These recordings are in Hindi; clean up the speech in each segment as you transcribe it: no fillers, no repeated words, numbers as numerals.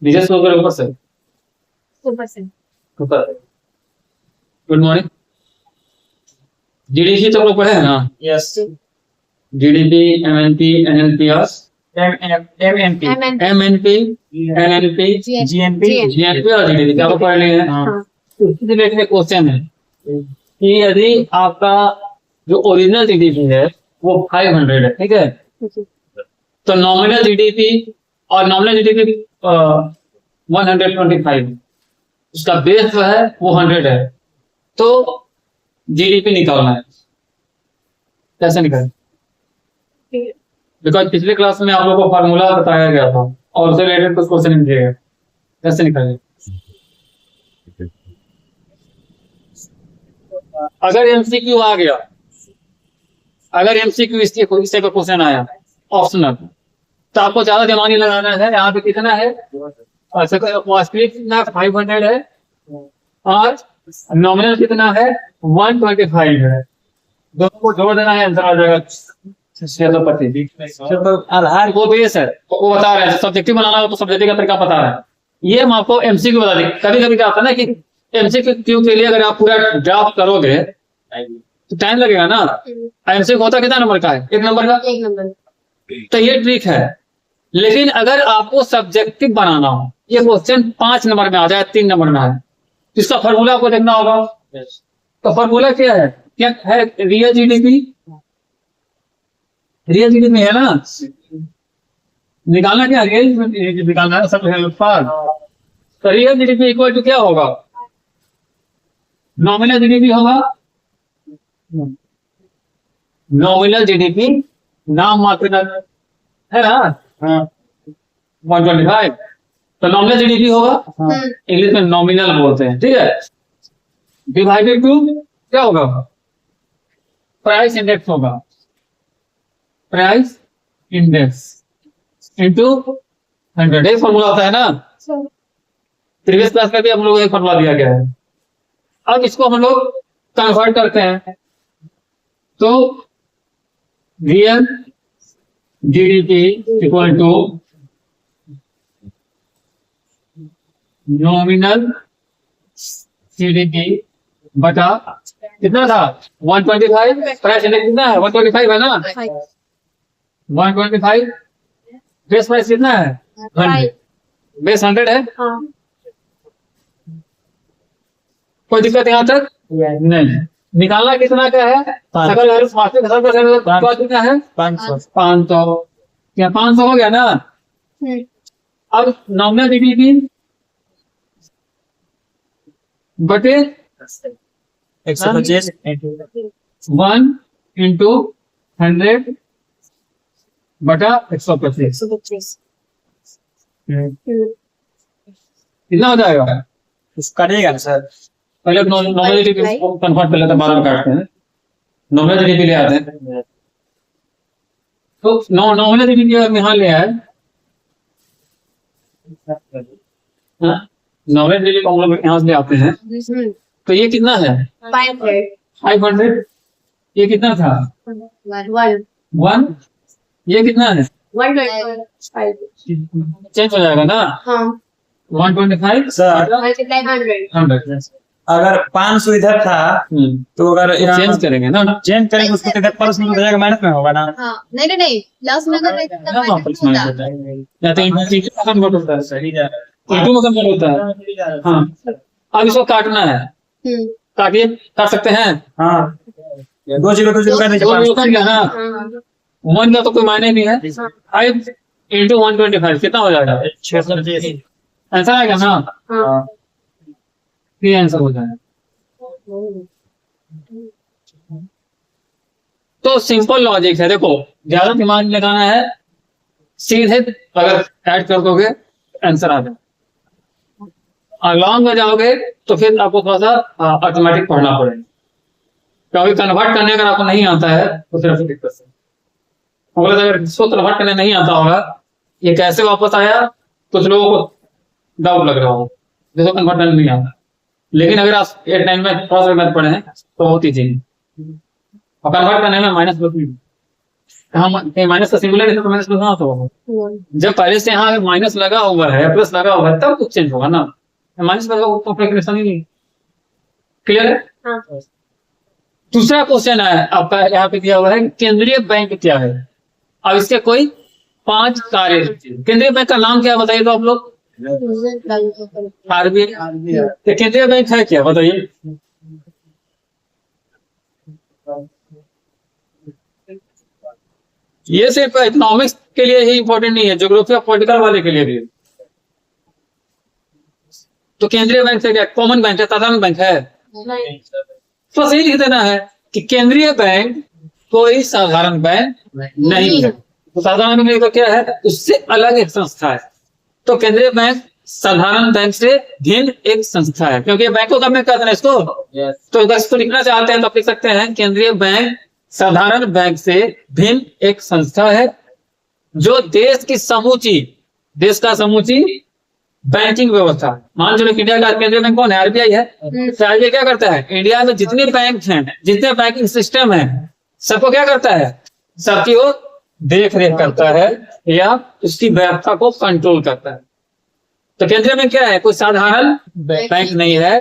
नीचे स्क्रॉल करो ऊपर से। ऊपर से ऊपर। Good morning. जीडीपी तो लोग पढ़े हैं ना? Yes. GDP, MNP, NLPR, MNP, MNP, NLP, GNP, GNP और जीडीपी क्या पढ़ लिए हैं? हाँ। उससे रिलेटेड क्वेश्चन है कि यदि आपका जो ओरिजिनल जीडीपी है वो 500 है, ठीक है, तो नॉमिनल जीडीपी और नॉमिनल जीडीपी 125, उसका बेस जो है वो 100 है, तो जीडीपी निकालना है। कैसे निकालें? बिकॉज पिछले क्लास में आप लोगों को फार्मूला बताया गया था और उससे रिलेटेड कुछ क्वेश्चन नहीं दिए गए। कैसे निकालें? अगर एमसीक्यू आ गया, अगर एमसीक्यू इस का क्वेश्चन आया ऑप्शनल, तो आपको ज्यादा दिमाग नहीं लगाना है। यहाँ पे कितना है? वास्तविक कितना 500 है और नॉमिनल कितना है? 125 है। दोनों को जोड़ देना है, आंसर आ जाएगा 625। आधार वो बेस है, वो बता रहे हैं। सब्जेक्टिव बनाना हो तो सब्जेक्टिव का तरीका बता रहा है। ये हम आपको एमसीक्यू बता देंगे। कभी कभी क्या होता है ना कि एमसीक्यू के लिए अगर आप पूरा ड्राफ्ट करोगे तो टाइम लगेगा ना। एमसीक्यू होता कितना नंबर का है? 1 नंबर का। 1 नंबर। तो ये ट्रिक है। लेकिन अगर आपको सब्जेक्टिव बनाना हो, ये क्वेश्चन 5 नंबर में आ जाए, 3 नंबर में है, तो इसका फॉर्मूला आपको देखना होगा। तो फॉर्मूला क्या है? क्या है? Real GDP. रियल जीडीपी है ना, निकालना क्या? रियल निकालना है सब है उत्पाद। तो रियल जीडीपी इक्वल टू क्या होगा? नॉमिनल जीडीपी होगा। नॉमिनल जीडीपी नाम मात्र है ना, 125, तो नॉमिनल जीडीपी होगा। इंग्लिश में नॉमिनल बोलते हैं, ठीक है। डिवाइडेड टू क्या होगा? प्राइस इंडेक्स होगा। प्राइस इंडेक्स इंटू 100, एक फॉर्मूला होता है ना। प्रीवियस क्लास में भी हम लोग एक फॉर्मूला दिया गया है। अब इसको हम लोग कन्वर्ट करते हैं, तो real GDP equal to nominal GDP बटा कितना था? 125। प्राइस इंडेक्स कितना है? 125 है ना। 125। बेस प्राइस कितना है? 100। बेस 100 है। कोई दिक्कत यहाँ तक नहीं। निकालना कितना का है? सकल वास्तविक कितना है? 500। क्या 500 हो गया ना? अब नॉमिनल जीडीपी बटे 125 1 इंटू 100 बटा 125 कितना हो जाएगा? करेगा ना सर। पहले नॉमिनल जीडीपी को कन्वर्ट कर लेते हैं, बाद में काटते हैं। नॉमिनल जीडीपी ले आते हैं, तो नॉमिनल जीडीपी हम यहाँ ले आए। नॉमिनल जीडीपी को हम लोग यहाँ से ले आते हैं, तो ये कितना है? 500। ये कितना था? 1। ये कितना है? 125 चेंज हो जाएगा ना। 125 सर 100। अगर 500 इधर था तो अगर चेंज करेंगे ना, चेंज करेंगे उसको तो प्लस में हो जाएगा, माइनस में होगा ना। नहीं लास्ट में अगर या तो इंटू में कन्वर्ट होता है। सही जा इंटू में कन्वर्ट होता है। हाँ, अब इसको काटना है। काटिए, काट सकते हैं। हाँ 2 0 2 0 कर दीजिए। 2 कर दिया ना। 1 का तो कोई मायने नहीं है। 5 इंटू 125 कितना हो जाएगा? 625। आंसर आएगा ना। ये आंसर हो जाएगा। तो सिंपल लॉजिक है। देखो, ज्यादा दिमाग लगाना है, सीधे अगर ऐड कर दोगे आंसर आ जाएगा। लॉन्ग में जाओगे तो फिर आपको थोड़ा सा ऑटोमेटिक पढ़ना पड़ेगा, क्योंकि कन्वर्ट करने अगर आपको नहीं आता है तो फिर दिक्कत है। अगर इसको कन्वर्ट करने नहीं आता होगा, ये कैसे वापस आया, कुछ लोगों को डाउट लग रहा हो जिसको कन्वर्ट करने नहीं आता। लेकिन अगर आप 8 9 में थोड़ा सा मैथ पढ़े हैं तो बहुत ईजी है, और कन्वर्ट करने में माइनस हम माइनस का सिंबल है तो माइनस लगाना तो जब पहले से यहाँ माइनस लगा हुआ है प्लस लगा हुआ है तब कुछ चेंज होगा ना, माइनस लगा हुआ तो कैलकुलेशन ही नहीं। क्लियर है? हाँ। दूसरा क्वेश्चन है आपका यहाँ पे दिया हुआ है केंद्रीय बैंक क्या है। अब इसके कोई 5 कार्य। केंद्रीय बैंक का नाम क्या है बताइए तो आप लोग। आरबीआई। तो केंद्रीय बैंक है क्या बताइए। ये सिर्फ इकोनॉमिक्स के लिए ही इंपॉर्टेंट नहीं है, ज्योग्राफी और पॉलिटिकल वाले के लिए भी। तो केंद्रीय बैंक से क्या कॉमन बैंक है, साधारण बैंक है। तो सही लिख देना है कि केंद्रीय बैंक कोई साधारण बैंक नहीं है। तो साधारण बैंक तो क्या है, उससे अलग एक संस्था है। तो केंद्रीय बैंक साधारण बैंक से भिन्न एक संस्था है, क्योंकि बैंकों का बैंक कहते हैं इसको। तो अगर इसको लिखना चाहते हैं तो आप लिख सकते हैं केंद्रीय बैंक साधारण बैंक से भिन्न एक संस्था है जो देश का समूची बैंकिंग व्यवस्था। मान लो इंडिया का केंद्रीय बैंक कौन है, आरबीआई है। तो आरबीआई क्या करता है, इंडिया में जितने बैंक हैं, जितने बैंकिंग सिस्टम है, सबको क्या करता है, सबकी वो देख रेख करता है या उसकी व्यवस्था को कंट्रोल करता है। तो केंद्रीय बैंक क्या है, कोई साधारण बैंक नहीं है,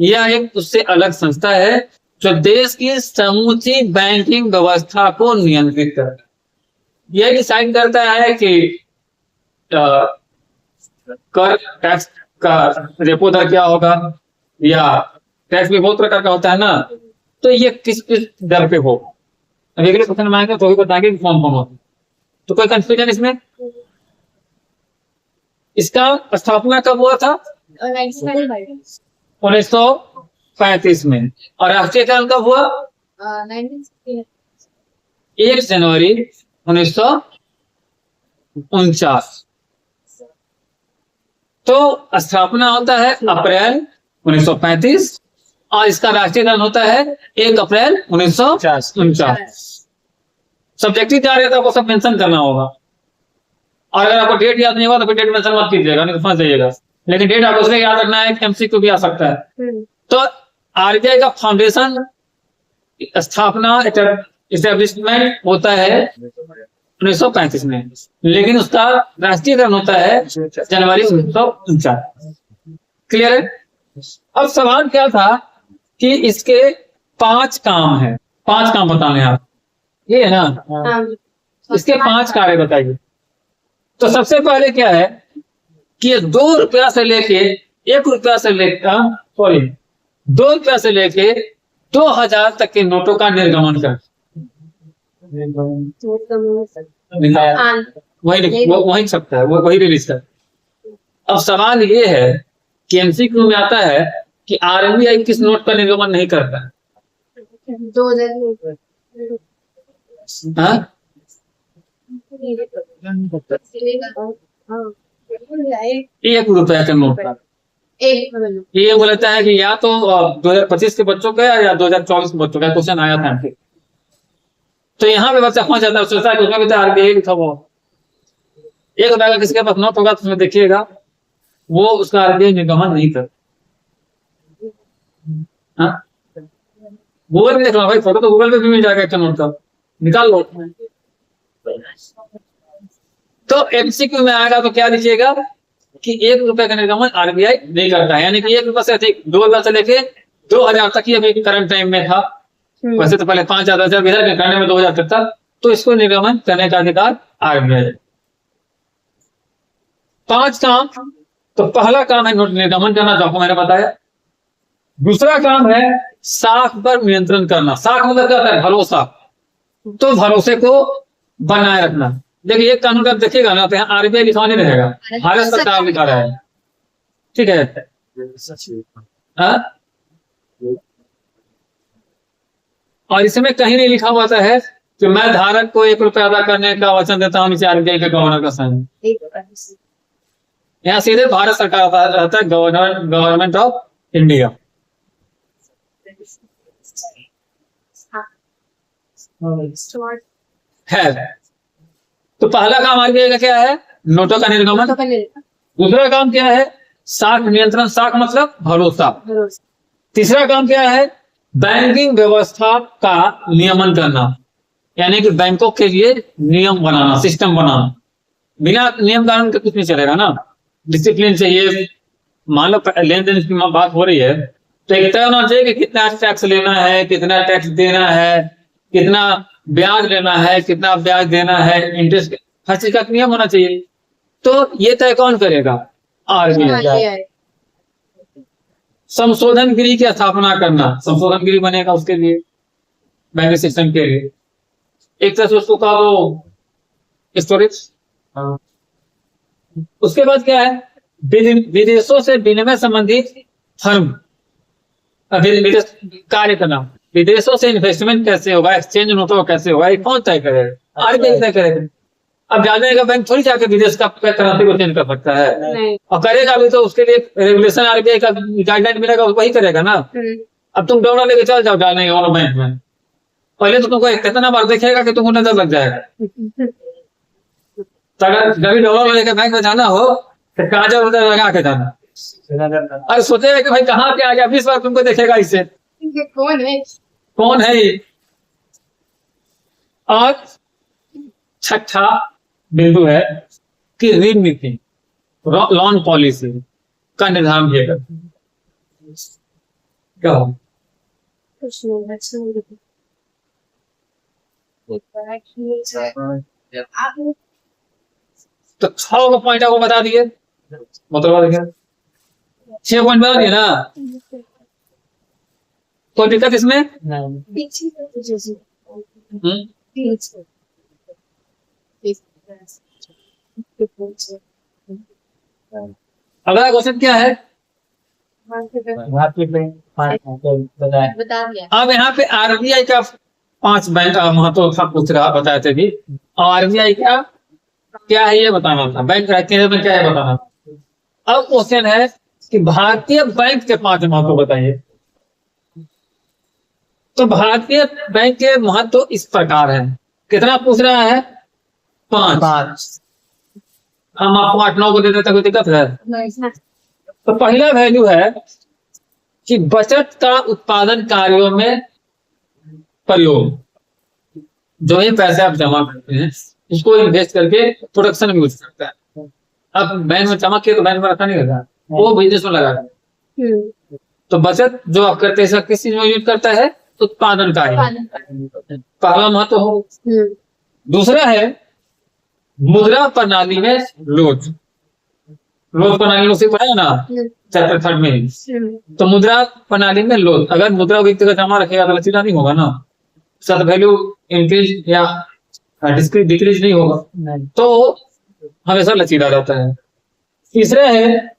यह एक उससे अलग संस्था है जो देश की समूची बैंकिंग व्यवस्था को नियंत्रित करता है। यह डिसाइड करता है कि कर टैक्स का रेपो दर क्या होगा, या टैक्स भी बहुत प्रकार का होता है ना, तो ये किस दर पे हो। अगले क्वेश्चन में आएंगे तो भी बताएंगे कौन कौन होता है। तो कोई कंफ्यूजन इसमें। इसका स्थापना कब हुआ था, 1935 में। और राष्ट्रीयकरण कब हुआ, 1 जनवरी 1949। तो स्थापना होता है अप्रैल 1935 और इसका राष्ट्रीयकरण होता है 1 अप्रैल 1949। सब्जेक्टिव क्या रहता है आपको सब मेंशन करना होगा। और अगर आपको डेट याद नहीं होगा तो फिर डेट मेंशन मत कीजिएगा, नहीं तो फंस जाइएगा। लेकिन डेट आपको उसमें याद रखना है, एमसीक्यू भी आ सकता है। तो आरबीआई का फाउंडेशन स्थापना इस्टेब्लिशमेंट होता है 1935 में, लेकिन उसका राष्ट्रीयकरण होता है जनवरी 1949। क्लियर है? अब सवाल क्या था कि इसके 5 काम है, 5 काम बताने आप, ये है ना। इसके 5 कार्य बताइए। तो सबसे पहले क्या है कि 2 रुपया से लेके 1 रुपया से लेकर 2 रुपया से लेके 2000 तक के नोटों का निर्गमन कर वही सकता है, वही रिलीज कर। अब सवाल ये है कि एमसीक्यू में आता है कि आरबीआई किस नोट का निर्गमन नहीं करता है। 1 रुपया के नोट का ये बोलता है कि या तो 2025 के बच्चों का या 2024 के बच्चों का क्वेश्चन आया था। तो यहाँ पे बच्चा पहुंच जाता है, सोचता है कि उसमें भी तो आरबीआई लिखा हुआ। 1 रुपया का किसके पास नोट होगा तो उसमें देखिएगा वो उसका आरबीआई निर्गमन नहीं कर। गूगल पे देख लो भाई, फोटो तो गूगल पे भी मिल जाएगा, नोट का निकाल लो। तो एमसीक्यू में आएगा तो क्या लीजिएगा कि 1 रुपए का निर्गमन आरबीआई नहीं करता है, यानी कि 1 रुपया से अधिक 2 रुपया से लेके 2000 तक ही अभी करंट टाइम में था। वैसे तो पहले 5000 इधर करने में 2000 तक था, तो इसको निर्गमन करने का अधिकार आरबीआई। 5 काम। तो पहला काम है नोट निर्गमन करना, जो आपको मैंने बताया। दूसरा काम है साख पर नियंत्रण करना। साख मतलब क्या होता है, भरोसा। तो भरोसे को बनाए रखना। देखिए एक कानून का देखिएगा ना, तो यहाँ आरबीआई लिखा नहीं रहेगा, भारत सरकार लिखा रहा है। ठीक है। और इसमें कहीं नहीं लिखा हुआ है कि मैं धारक को 1 रुपया अदा करने का वचन देता हूं, इसे आरबीआई के गवर्नर का साइन। यहाँ सीधे भारत सरकार रहता है, गवर्नमेंट ऑफ इंडिया। है। तो पहला काम आरबीआई का क्या है, नोटों का निर्गमन। दूसरा काम क्या है, साख नियंत्रण। साख मतलब भरोसा। तीसरा काम क्या है, बैंकिंग व्यवस्था का नियमन करना। यानी कि बैंकों के लिए नियम बनाना, सिस्टम बनाना। बिना नियम कानून के कुछ नहीं चलेगा ना। डिसिप्लिन चाहिए। मान लो लेन देन की बात हो रही है तो एक तय होना चाहिए कि कितना टैक्स लेना है, कितना टैक्स देना है, कितना ब्याज लेना है, कितना ब्याज देना है, इंटरेस्ट, हर चीज का नियम होना चाहिए। तो ये तय कौन करेगा? आरबीआई। RBI। संशोधन गृह की स्थापना करना, संशोधन गृह बनेगा उसके लिए, बैंकिंग सिस्टम के लिए। एक तरह से उसको कहा वो स्टोरेज। उसके बाद क्या है? विदेशों से विनिमय संबंधित फर्म, विदेश कार्य करना। विदेशों से इन्वेस्टमेंट कैसे होगा, एक्सचेंज नोटों कैसे होगा, ये कौन तय करेगा? आरबीआई तय करेगा। अब जाने का बैंक थोड़ी जाके विदेश का करेंसी को चेंज कर सकता है, नहीं। और करेगा भी तो उसके लिए रेगुलेशन आरबीआई का गाइडलाइन मिलेगा, वही करेगा ना। अब तुम डॉलर लेके चल जाओ डालने के वाला बैंक में, पहले तो तुमको कितना बार देखेगा कि तुमको नजर लग जाएगा। तो अगर कभी डॉलर लेके बैंक में जाना हो तो काजल उधर लगा के जाना। अरे सोचेगा कि भाई कहाँ के आ गया, 20 बार तुमको देखेगा इससे, ये कौन है? कौन है ये। और छठा बिंदु है कि ऋण नीति, लोन पॉलिसी का निर्धारण किया जाता है। क्या हो? कुछ नहीं, बस आप तो 6 पॉइंट आपको बता दिए, मतलब क्या 6 पॉइंट बता दिए ना। कोई दिक्कत इसमें? पीछे जैसे हम्म? पीछे अगला क्वेश्चन क्या है? बता दिया। अब यहाँ पे आरबीआई का 5 बैंक महत्व था, पूछ रहा बताए थे भी। और आरबीआई क्या है ये बताना था, बैंक केंद्र में क्या है बताना था। अब क्वेश्चन है कि भारतीय बैंक के 5 महत्व बताइए। तो भारतीय बैंक के महत्व इस प्रकार है, कितना पूछ रहा है? 5। हम आपको 8-9 को दे देते, कोई दिक्कत है? नहीं। तो पहला वैल्यू है कि बचत का उत्पादन कार्यों में प्रयोग। जो ये पैसे आप जमा करते हैं इसको इन्वेस्ट करके प्रोडक्शन में यूज करता है। अब बैंक में जमा किया तो बैंक में रखा नहीं रहता, वो बिजनेस में लगा है। तो बचत जो आप करते हैं किस चीज में यूज करता है? उत्पादन कार्य। पहला महत्व हो। दूसरा है मुद्रा प्रणाली में लोच। लोच प्रणाली में उसे पढ़ाया ना चैप्टर 3 में। तो मुद्रा प्रणाली में लोच, अगर मुद्रा को एक जगह जमा रखेगा तो लचीला नहीं होगा ना, सद वैल्यू इंक्रीज या डिक्रीज नहीं होगा, तो हमेशा लचीला रहता है। तीसरा है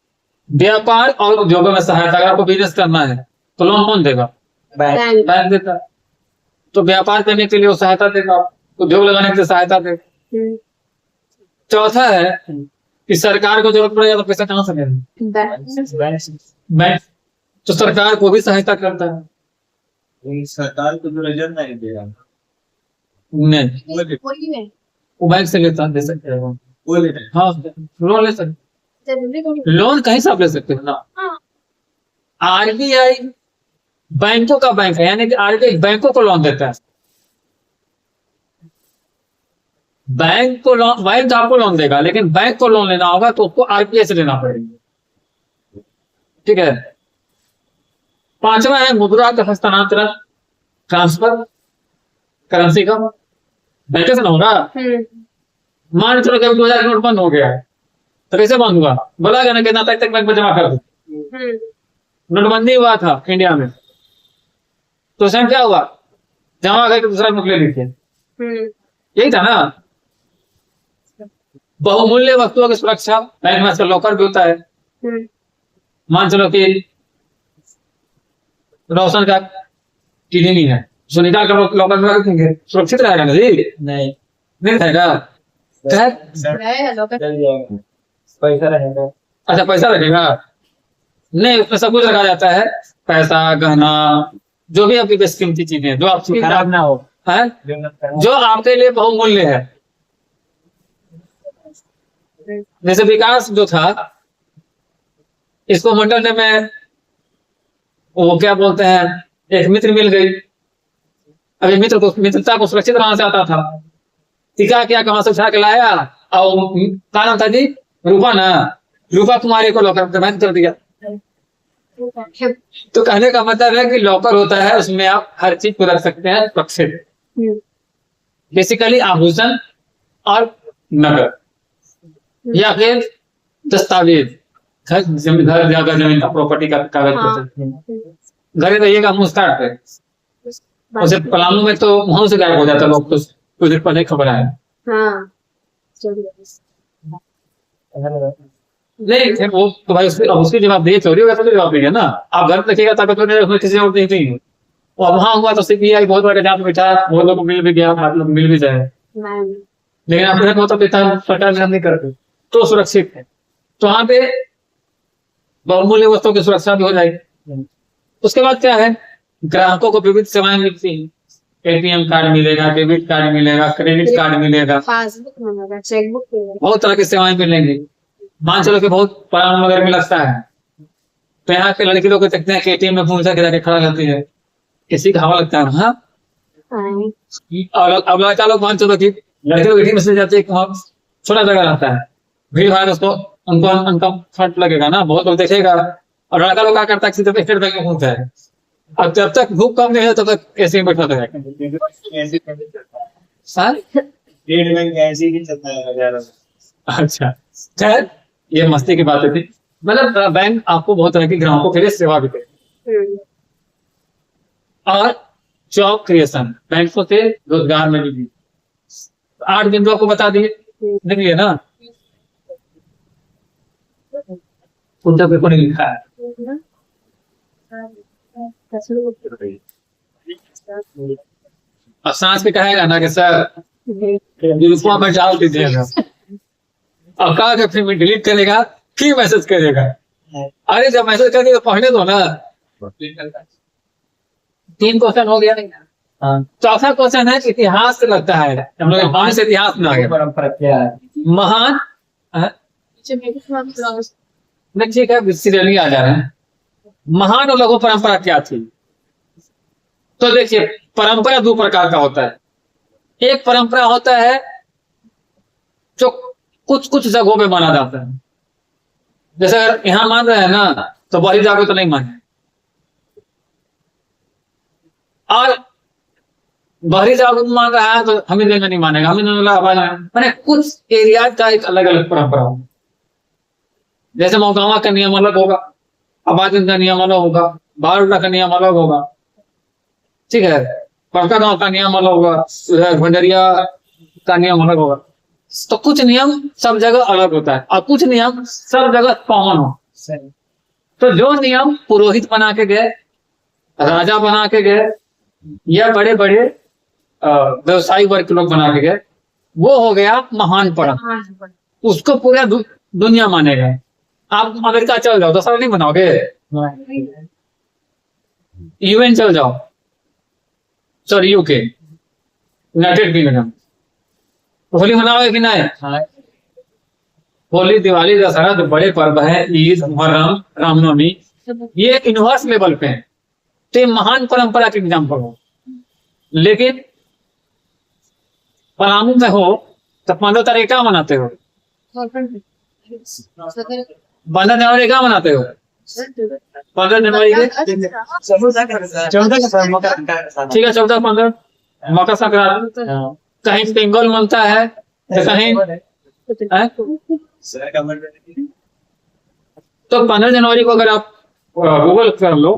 व्यापार और उद्योगों में सहायता। अगर आपको बिजनेस करना है तो लोन कौन देगा? बैंक देता है। तो व्यापार करने के लिए वो सहायता देगा, उद्योग लगाने के लिए सहायता देगा। चौथा है कि सरकार को जरूरत पड़ेगा तो पैसा कहाँ से देगा? बैंक। तो सरकार को भी सहायता करता है। सरकार को तो रिजर्व नहीं दे रहा, नहीं, वो बैंक से लेता दे सकते हैं। वो ले रहे हैं। हाँ, लोन ले सकते, लोन कहीं से आप ले सकते हो ना। आरबीआई बैंकों का बैंक है, यानी कि आरबीआई बैंकों को लोन देता है। बैंक तो आपको लोन देगा, लेकिन बैंक को लोन लेना होगा तो उसको आरबीआई से लेना पड़ेगा। ठीक है। 5वां है मुद्रा का हस्तांतरण, ट्रांसफर करेंसी का। बैंक से ना होगा। मान चलो कभी 2000 नोट बंद हो गया तो कैसे बंद हुआ? बोला गया ना कितना तक बैंक में जमा कर दो। नोटबंदी हुआ था इंडिया में, तो उसमें क्या हुआ? जमा करके दूसरा नोट ले लीजिए, यही था ना। बहुमूल्य वस्तुओं की सुरक्षा, बैंक में आजकल लॉकर भी होता है। मान चलो कि रोशन का किडनी है, उसको निकाल कर लॉकर में रखेंगे, सुरक्षित रहेगा ना जी? नहीं रहेगा। पैसा रहेगा। अच्छा, पैसा लगेगा? नहीं, उसमें सब कुछ रखा जाता है, पैसा, गहना, जो भी आपकी बेशकीमती चीजें जो आपकी खराब ना हो, है, जो आपके लिए बहुमूल्य है। जैसे विकास जो था, इसको मंडल में वो क्या बोलते हैं, एक मित्र मिल गई, अभी मित्रता को सुरक्षित बनाना चाहता था। टीका क्या कहाँ से उठा के लाया, और क्या नाम था जी, रूपा ना, रूपा कुमारी को लॉकर में बंद कर दिया। तो कहने का मतलब है कि लॉकर होता है, उसमें आप हर चीज को रख सकते हैं सुरक्षित, बेसिकली आभूषण और नगद या फिर दस्तावेज, घर जगह जमीन का प्रॉपर्टी का कागज। घर रहिएगा मुस्ताद पे, उसे पलामू में तो वहां से गायब हो जाता लोग, तो कुछ देर पहले खबर आया। हाँ नहीं फिर वो तो भाई उसकी जवाब दिए, चोरी होगा तो जवाब देंगे ना। आप घर रखिएगा ताकत उसमें किसी और नहीं, और वहां हुआ तो सीबीआई बहुत बड़े जांच बैठा, वो लोग मिल भी गया, आप लोग मिल भी जाए, लेकिन आप घर होता पिता सरकार नहीं करते तो सुरक्षित है। तो वहां पे बहुमूल्य वस्तुओं की सुरक्षा भी हो जाएगी। उसके बाद क्या है, ग्राहकों को विविध सेवाएं मिलती हैं, एटीएम कार्ड मिलेगा, डेबिट कार्ड मिलेगा, क्रेडिट कार्ड मिलेगा, पासबुक मिलेगा, चेकबुक मिलेगा, बहुत तरह की सेवाएं मिलेंगी। मान चलो कि बहुत पराम वगैरह में लगता है, तो यहाँ के लड़की लोग देखते हैं कि एटीएम में फोन जाके खड़ा रहती है, किसी का हवा लगता है। हाँ अब लड़का लोग मान चलो कि लड़के लोग एटीएम से जाते हैं, छोटा जगह रहता है, भीड़ भाड़, उसको उनको फट लगेगा ना, बहुत लोग देखेगा। और लड़का लोग क्या करता है, सीधे स्टेट बैंक में घूमता है, और जब तक भूख कम नहीं है तब तक ऐसे ही बैठा रहेगा। अच्छा खैर ये मस्ती की बातें थी, मतलब बैंक आपको बहुत तरह के ग्राहकों के लिए सेवा भी दे। और जॉब क्रिएशन, बैंकों से रोजगार में भी 8 बिंदु आपको बता दिए, देखिए ना, उनका पेपर नहीं लिखा है। और सांस पे कहेगा ना कि सर यूनिफॉर्म में डाल दीजिएगा, और कहा कि फिर डिलीट करेगा, फिर मैसेज करेगा। अरे जब मैसेज करके तो पढ़ने दो ना। 3 क्वेश्चन हो गया। चौथा क्वेश्चन है इतिहास से लगता है, हम लोग महान से इतिहास में आ गए। परंपरा क्या है? महान ठीक है, सीरियली आ जा रहे हैं। महान और लघु परंपरा क्या थी? तो देखिए परंपरा 2 प्रकार का होता है। एक परंपरा होता है जो कुछ कुछ जगहों पे माना जाता है, जैसे अगर यहाँ मान रहे हैं ना तो बाहरी जगहों तो नहीं माने, और बाहरी जगहों में मान रहा है तो हमें नहीं मानेगा, हमें मैंने कुछ एरिया का एक अलग अलग परंपरा हो। जैसे मोकामा का नियम अलग होगा, आबादी का नियम अलग होगा, बारडा का नियम अलग होगा, ठीक है, बड़का गांव का नियम अलग होगा, भंडरिया का नियम अलग होगा। तो कुछ नियम सब जगह अलग होता है और कुछ नियम सब जगह कॉमन हो। तो जो नियम पुरोहित बना के गए, राजा बना के गए, या बड़े बड़े व्यवसायी वर्ग के लोग बना के गए, वो हो गया महान परंपरा, उसको पूरा दुनिया मानेगा। आप अमेरिका चल जाओ, दशहरा नहीं बनाओगे? यूएन चल जाओ, sorry UK, United Kingdom, Holi मनाओगे कि नहीं? होली, दिवाली, दशहरा जो बड़े पर्व है, ईद, मुहर्रम, रामनवमी, ये यूनिवर्स लेवल पे है, तो महान परंपरा के एग्जाम्पल हो। लेकिन पलामू में हो तो 15 तारीख क्या मनाते हो? 15 जनवरी क्या मनाते हो? 15 जनवरी के 14 ठीक है, 14-15 मकर संक्रांति, कहीं पोंगल मनता है तो कहीं तो 15 जनवरी को अगर आप गूगल कर लो,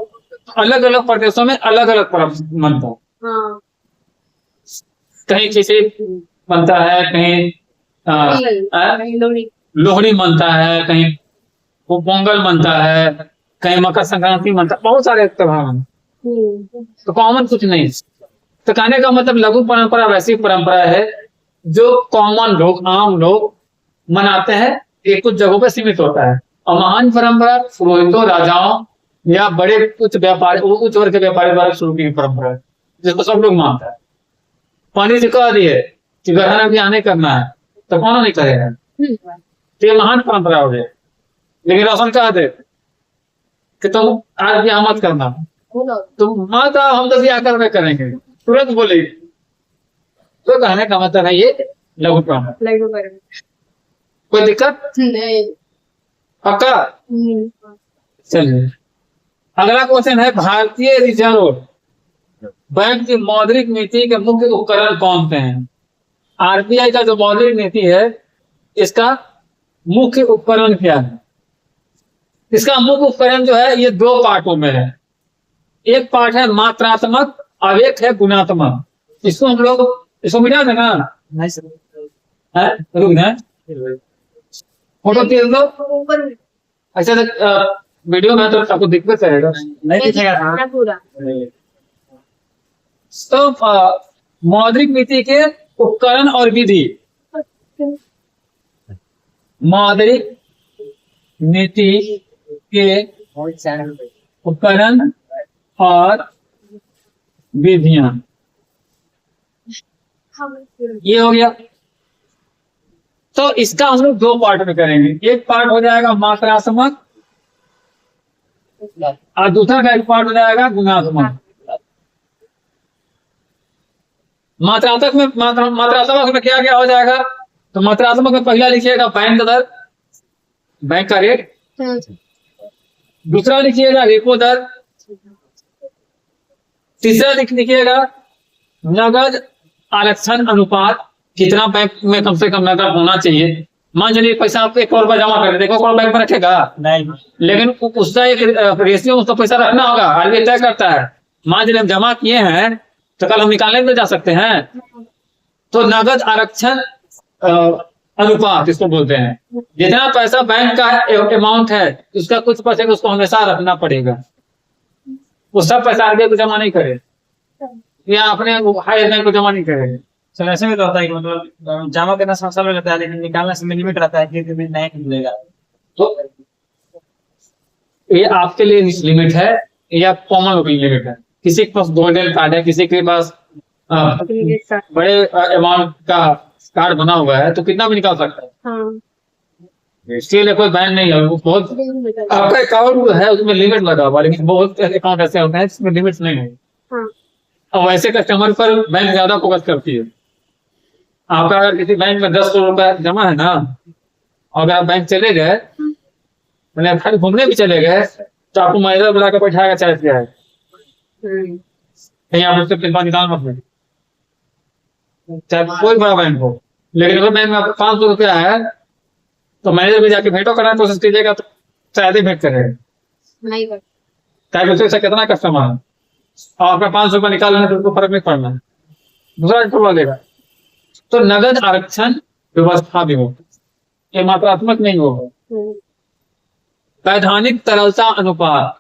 अलग अलग प्रदेशों में अलग अलग पर्व मनता है। कहीं किसी बनता है, कहीं लोहड़ी मनता है, कहीं पोंगल मनता है, कहीं मकर संक्रांति मनता है, बहुत सारे त्योहार। तो कॉमन कुछ नहीं। तो कहने का मतलब लघु परंपरा वैसी परंपरा है जो कॉमन लोग, आम लोग मनाते हैं, एक कुछ जगहों पर सीमित होता है। और महान परंपरा पुरोहितों, राजाओं या बड़े उच्च व्यापारी, उच्च वर्ग के व्यापारी द्वारा शुरू की परंपरा है, जिसको सब लोग मानता है। पानी से कह दिए कि ग्रहण भी आने करना है तो कौन नहीं करेगा? तो ये महान परंपरा हो गई। लेकिन रोशन कह दे कि तुम आज ब्याह मत करना, तुम माता हम तो ब्याह कर करेंगे, तुरंत बोलेगी। तो कहने का मतलब है ये लघु प्रमाण। लघु परिमाण। कोई दिक्कत? नहीं। पक्का? चलिए अगला क्वेश्चन है, भारतीय रिजर्व बैंक की मौद्रिक नीति के मुख्य उपकरण कौन से हैं? आरबीआई का जो मौद्रिक नीति है इसका मुख्य उपकरण क्या है? इसका मुख्य उपकरण जो है ये दो पार्टों में है। एक पार्ट है मात्रात्मक और एक है गुणात्मक। इसको हम लोग इसको मिटा देना नहीं सर। है, रुक जाए फोटो खींच दो। ऊपर अच्छा वीडियो में तो आपको दिक्कत करेगा। नहीं दिखेगा पूरा। तो मौद्रिक नीति के उपकरण और विधि। मौद्रिक नीति के उपकरण और विधियां, ये हो गया। तो इसका हम लोग दो पार्ट में करेंगे। एक पार्ट हो जाएगा मात्रात्मक और दूसरा का एक पार्ट हो जाएगा गुणात्मक। मात्रात्मक में क्या क्या हो जाएगा? तो मात्रात्मक में पहला लिखिएगा बैंक दर, बैंक का रेट। दूसरा लिखिएगा रेपो दर। तीसरा लिखिएगा नगद आरक्षण अनुपात, कितना बैंक में कम से कम नगद होना चाहिए। मान चलिए पैसा आप 1 करोड़ रुपया जमा कर देखो, करोड़ बैंक में रखेगा नहीं, लेकिन उसका एक रेशियो उसका पैसा रखना होगा, आरबीआई तय करता है। मान चलिए हम जमा किए हैं तो कल हम निकालने में जा सकते हैं। तो नगद आरक्षण अनुपात इसको बोलते हैं। जितना पैसा बैंक का अमाउंट है उसका कुछ परसेंट उसको हमेशा रखना पड़ेगा। वो सब पैसा आरबीआई को जमा नहीं करे या अपने हायर बैंक को जमा नहीं करे। सर ऐसे भी तो होता है कि मतलब जमा करना सरल रहता है लेकिन निकालने से लिमिट रहता है कि नहीं मिलेगा। तो ये आपके लिए लिमिट है या कॉमन लोग लिमिट है। किसी के पास गोल्डन कार्ड है, किसी के पास बड़े अमाउंट का कार्ड बना हुआ है तो कितना भी निकाल सकता है। हाँ। इसके लिए कोई बैन नहीं है। वो बहुत आपका अकाउंट है उसमें लिमिट लगा हुआ, लेकिन बहुत अकाउंट ऐसे होते हैं जिसमें लिमिट नहीं है। हाँ। और वैसे कस्टमर पर बैंक ज्यादा फोकस करती है। आपका अगर किसी बैंक में 10 करोड़ रुपया जमा है ना, और अगर आप बैंक चले गए मैंने खाली घूमने भी चले गए तो आपको मैनेजर बुला कर बैठाएगा, चार्ज किया है कहीं आप उससे पैसा निकाल मत लें, चाहे कोई बड़ा बैंक हो। लेकिन अगर बैंक में आपको 500 रुपया है तो मैनेजर भी जाके भेंटो करने की कोशिश कीजिएगा तो शायद ही भेंट करेगा, नहीं कर चाहे उससे कितना कस्टमर है। और अपना 500 रुपया निकाल लेने तो उसको फर्क नहीं पड़ना है, दूसरा इंटरवा लेगा। तो नगद आरक्षण व्यवस्था भी हो, ये मात्रात्मक नहीं होगा। वैधानिक तरलता अनुपात,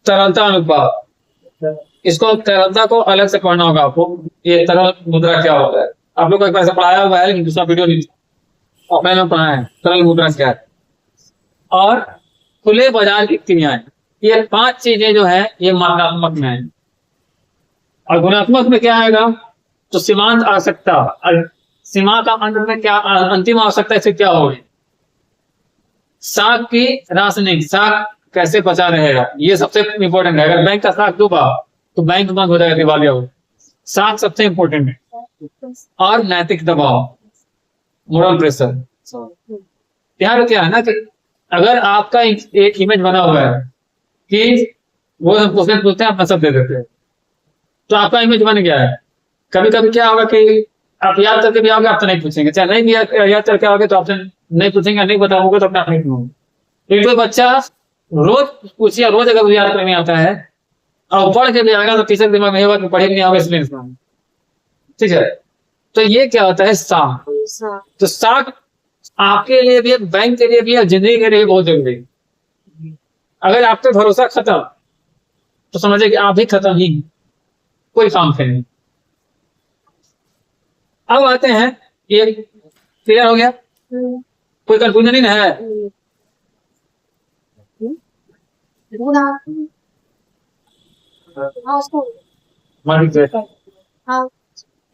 तरलता अनुपात, इसको तरलता को अलग से पढ़ना होगा आपको। ये तरल मुद्रा क्या होता है, आप लोग को एक बार से पढ़ाया हुआ है लेकिन दूसरा वीडियो नहीं ऑफलाइन में पढ़ा है। तरल मुद्रा क्या है और खुले बाजार की क्रियाएं, ये 5 चीजें जो है ये मात्रात्मक में है। और गुणात्मक में क्या आएगा? तो सीमांत आवश्यकता, सीमा का अंत में क्या अंतिम आवश्यकता इससे क्या होगी? साख की राशनिंग, साख कैसे बचा रहेगा, ये सबसे इंपॉर्टेंट है। अगर बैंक का साख डूबा तो बैंक बंद हो जाएगा, दिवालिया हो। साख सबसे इंपॉर्टेंट है। और नैतिक दबाव, मोरल प्रेशर। यहाँ क्या है ना कि अगर आपका एक इमेज बना हुआ है कि वो उसमें पूछते हैं अपना सब दे देते हैं तो आपका इमेज बन गया है। कभी कभी क्या होगा कि आप याद करके भी आओगे आप तो नहीं पूछेंगे, चाहे नहीं भी याद करके आओगे तो आपसे नहीं पूछेंगे, नहीं बताओगे तो अपना नहीं पूछोगे। एक कोई बच्चा रोज पूछिए, रोज अगर याद करने आता है और पढ़ के भी आएगा तो टीचर दिमाग में होगा कि पढ़े नहीं आओगे इसलिए, ठीक है। तो ये क्या होता है? साख। तो साख आपके लिए भी, बैंक के लिए भी और जिंदगी के लिए भी बहुत जरूरी है। अगर आप पे भरोसा खत्म तो समझिए कि आप भी खत्म ही, कोई काम से नहीं। अब आते हैं, ये क्लियर हो गया? कोई कंफ्यूजन नहीं है?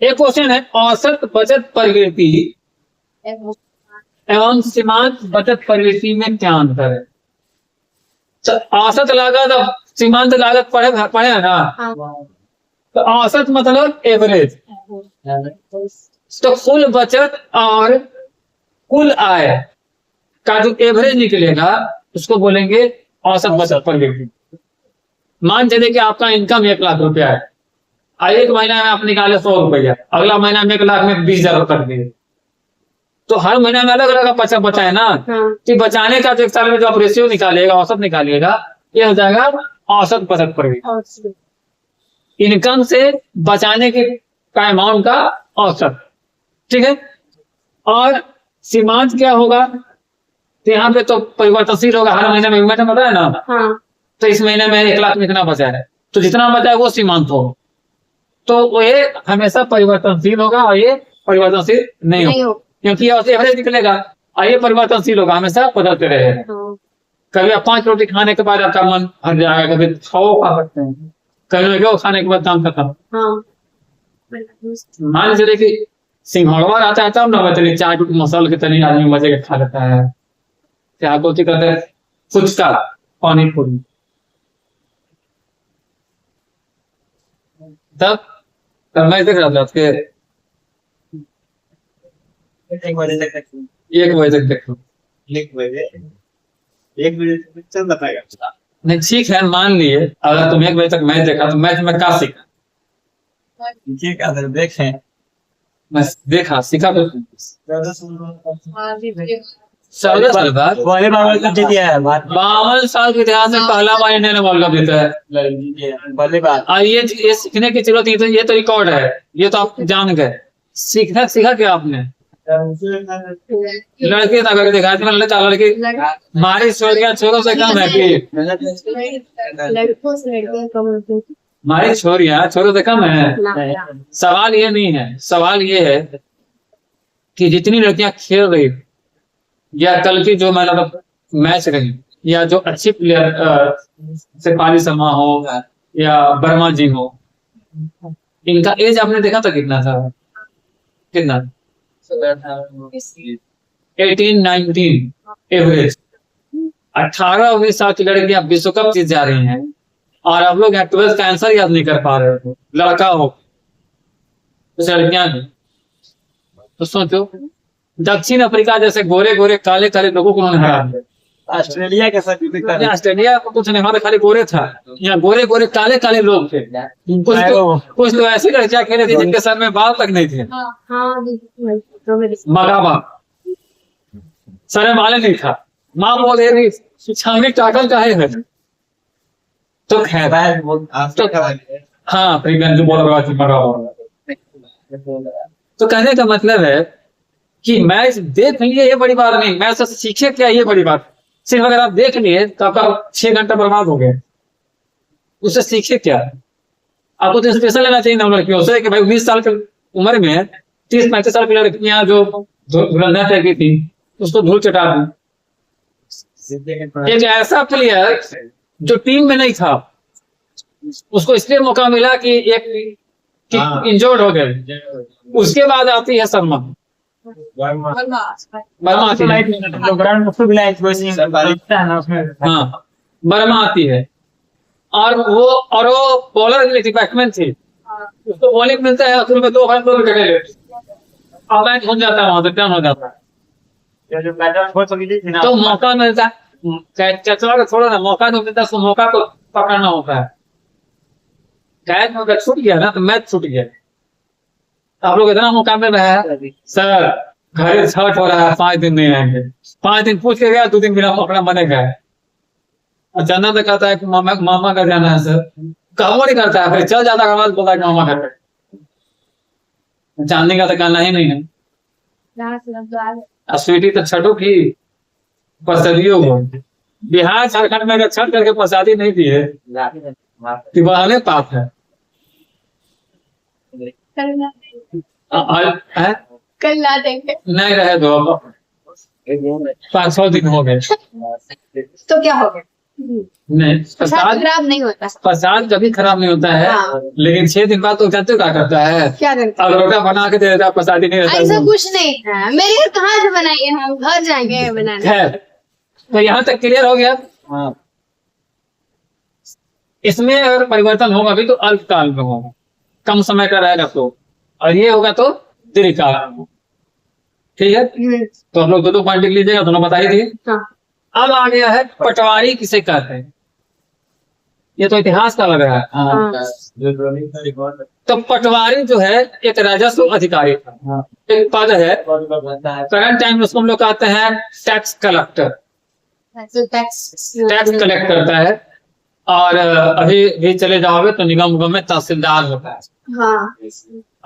एक क्वेश्चन है, औसत बचत प्रवृत्ति एवं सीमांत बचत प्रवृत्ति में क्या अंतर है? औसत लागत, अब सीमांत लागत पढ़े है ना, हाँ तो औसत मतलब एवरेज। तो कुल बचत और कुल आय का जो एवरेज निकलेगा उसको बोलेंगे औसत बचत पर व्यक्ति। मान चलिए कि आपका इनकम 1 लाख रुपया है, और एक महीना में आप निकाले 100 रुपया, अगला महीना में 1 लाख में 20,000 कर दिए, तो हर महीने में अलग अलग बचा बचा है ना, हाँ कि बचाने का जो एक साल में जो आप रेशियो निकालिएगा, औसत निकालिएगा, ये हो जाएगा औसत बचत पर व्यक्ति। और इनकम से बचाने के का अमाउंट का औसत, ठीक है। और सीमांत क्या होगा, तो यहाँ पे तो परिवर्तनशील होगा, हर महीने में मैंने बताया ना, हाँ तो इस महीने में 1 लाख में इतना बचा है, तो जितना बचा है वो सीमांत होगा, तो वो ये हमेशा परिवर्तनशील होगा और ये परिवर्तनशील नहीं नहीं होगा, हो क्योंकि ये एवरेज निकलेगा और ये परिवर्तनशील होगा, हमेशा बदलते रहेगा। हाँ कभी आप 5 रोटी खाने के बाद आपका मन हट जाएगा, कभी 6 खा सकते हैं, कभी 2 खाने के बाद काम खत्म। हाँ मान लीजिए कि सिंघाड़ा आता है तब ना, चलिए 4 टूट मसल के तनी आदमी मजे के खा लेता है, क्या बोलते कहते हैं फुचका, पानी पूरी, तब मैं देख रहा था उसके 1 बजे तक 1 बजे तक देखो। 1 बजे तक चल बताएगा। नहीं ठीक है, मान लिए अगर तुम 1 बजे तक मैच देखा तो मैच में क्या सीखा, ठीक है देखें। मैं देखा सीखा तो 14 साल बाद वही बाबा का जीत है बात 52 साल के इतिहास में पहला बार इंडिया ने वर्ल्ड कप जीता है। बल्ले बात और ये सीखने की जरूरत नहीं, तो ये तो रिकॉर्ड है, ये तो आप जान गए। सीखा क्या आपने, लड़के ना करके दिखा लड़की हमारी छोरियां छोरों से कम है कि लड़कों से लड़कियां कम होती हैं। हमारी छोरियां छोरों से कम है। ना सवाल ये नहीं है, सवाल ये है कि जितनी लड़कियां खेल रही या कल की जो मतलब मैच रही, या जो अच्छी प्लेयर सिपाही शर्मा हो या वर्मा जी हो, इनका एज आपने देखा था कितना था, कितना 18 19 एवरेज। 18-19 साल की लड़कियां विश्व कप जीत जा रही हैं, और आप लोग 12th का आंसर याद नहीं कर पा रहे हो, लड़का हो तो लड़कियां हैं। तो सोचो दक्षिण अफ्रीका जैसे गोरे गोरे काले काले लोगों को उन्होंने हरा दिया। ऑस्ट्रेलिया के साथ जीत कर ऑस्ट्रेलिया को कुछ नहीं, वहां पे खाली गोरे था, यहाँ गोरे गोरे काले काले लोग थे। कुछ लोग ऐसी लड़कियां खेले थे जिनके सर में बाल तक नहीं थे, हाँ मगाबा सर में बाल नहीं था, माँ बोल रही थी छावनी टाकल का है। तो खैर हाँ प्रीगन जो बोल रहा थी, तो कहने का मतलब है कि मैच देख लिए ये बड़ी बात नहीं, मैच से सीखे क्या ये बड़ी बात। सिर्फ अगर आप देख लिए तो आपका 6 घंटा बर्बाद हो गया, उससे सीखे क्या। आपको तो इंस्पिरेशन लेना चाहिए ना लड़कियों से कि भाई 20 साल की उम्र में 30-35 साल की लड़कियां जो धुरंधर फेंकी थी उसको धूल चटा दी। एक ऐसा प्लेयर जो टीम में नहीं था उसको इसलिए मौका मिला कि एक इंजर्ड हो गए, उसके बाद आती है शर्मा, वर्मा आती है, हाँ वर्मा आती है, और वो बॉलर भी थी, बैट्समैन थी, उसको बॉलिंग मिलता है उसमें 2 विकेट लेते, अब मैच हो जाता है, वहां से टर्न हो जाता है, तो मौका मिलता है थोड़ा ना, मौका तो मिलता है, तो मौका को पकड़ना होता है। कैच में अगर छूट गया ना तो मैच छूट गया। आप लोग इतना मौका मिल रहा है, सर घर छठ हो रहा है 5 दिन नहीं आएंगे, 5 दिन पूछ के गया, 2 दिन बिना अपना मने गए, जाना तो कहता है कि मामा का जाना है सर, कहो नहीं करता है, फिर चल जाता है बाद बोला कि मामा घर पे, जानने का तो कहना ही नहीं है। स्वीटी तो छठों की प्रसादियों को बिहार झारखंड में अगर छठ करके प्रसादी नहीं दी है तो बहाने पाप है। कल ला देंगे, नहीं रहे दो, 500 दिन हो गए तो क्या हो गया, नहीं प्रसाद खराब नहीं होता, प्रसाद कभी खराब नहीं होता है। हाँ। लेकिन 6 दिन बाद तो कहते क्या करता है, क्या करते अब रोटा बना के दे देता, प्रसादी नहीं ऐसा रहता। कुछ नहीं है, मेरे घर कहाँ से बनाइए, हम घर जाएंगे बनाने। खैर तो यहाँ तक क्लियर हो गया। इसमें अगर परिवर्तन होगा भी तो अल्पकाल में होगा, कम समय का रहेगा तो, और ये होगा तो दीर्घकाल में। ठीक है, तो हम लोग दो पॉइंट लिख लीजिएगा, दोनों बता ही दिए। हाँ। अब आ गया है पटवारी किसे कहते हैं। ये तो इतिहास का लग रहा है। हाँ। तो पटवारी जो है एक राजस्व अधिकारी था, एक पद है। करंट टाइम में उसको हम लोग कहते हैं टैक्स कलेक्टर, टैक्स कलेक्ट करता है। और अभी भी चले जाओगे तो निगम उगम में तहसीलदार होता है, हाँ।